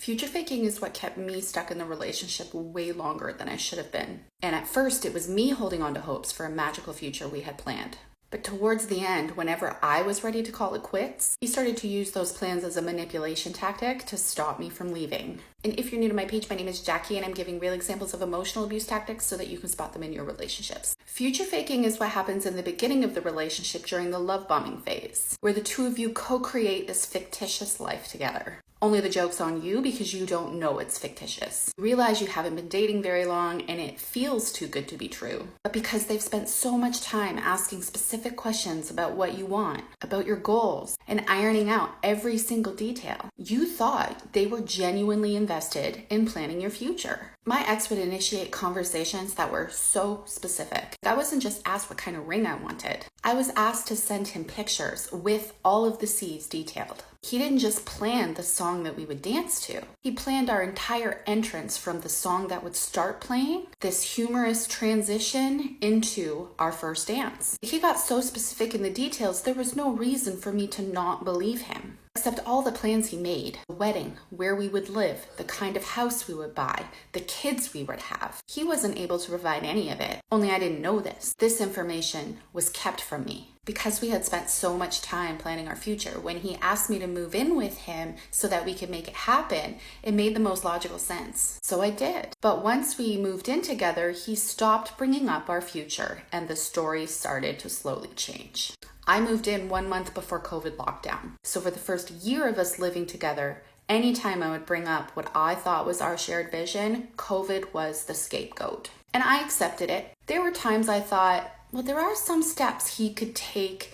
Future faking is what kept me stuck in the relationship way longer than I should have been. And at first, it was me holding on to hopes for a magical future we had planned. But towards the end, whenever I was ready to call it quits, he started to use those plans as a manipulation tactic to stop me from leaving. And if you're new to my page, my name is Jackie, and I'm giving real examples of emotional abuse tactics so that you can spot them in your relationships. Future faking is what happens in the beginning of the relationship during the love bombing phase, where the two of you co-create this fictitious life together. Only the joke's on you because you don't know it's fictitious. You realize you haven't been dating very long and it feels too good to be true. But because they've spent so much time asking specific questions about what you want, about your goals, and ironing out every single detail, you thought they were genuinely invested in planning your future. My ex would initiate conversations that were so specific. I wasn't just asked what kind of ring I wanted. I was asked to send him pictures with all of the C's detailed. He didn't just plan the song that we would dance to. He planned our entire entrance from the song that would start playing, this humorous transition into our first dance. He got so specific in the details, there was no reason for me to not believe him. Except all the plans he made, the wedding, where we would live, the kind of house we would buy, the kids we would have. He wasn't able to provide any of it, only I didn't know this. This information was kept from me. Because we had spent so much time planning our future, when he asked me to move in with him so that we could make it happen, it made the most logical sense. So I did. But once we moved in together, he stopped bringing up our future and the story started to slowly change. I moved in 1 month before COVID lockdown. So for the first year of us living together, anytime I would bring up what I thought was our shared vision, COVID was the scapegoat. And I accepted it. There were times I thought, well, there are some steps he could take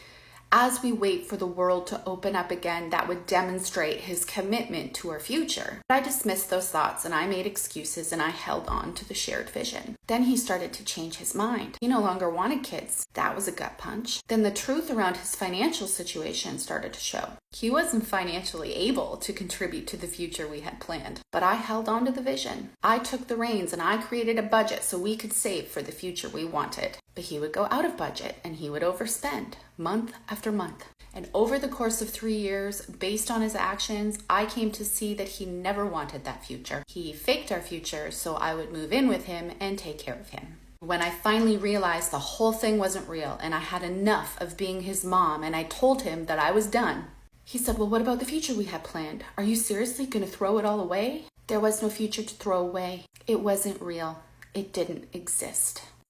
as we wait for the world to open up again that would demonstrate his commitment to our future. But I dismissed those thoughts and I made excuses and I held on to the shared vision. Then he started to change his mind. He no longer wanted kids. That was a gut punch. Then the truth around his financial situation started to show. He wasn't financially able to contribute to the future we had planned, but I held on to the vision. I took the reins and I created a budget so we could save for the future we wanted. But he would go out of budget and he would overspend month after month. And over the course of 3 years, based on his actions, I came to see that he never wanted that future. He faked our future so I would move in with him and take care of him. When I finally realized the whole thing wasn't real and I had enough of being his mom and I told him that I was done, he said, well, what about the future we had planned? Are you seriously going to throw it all away? There was no future to throw away. It wasn't real. It didn't exist.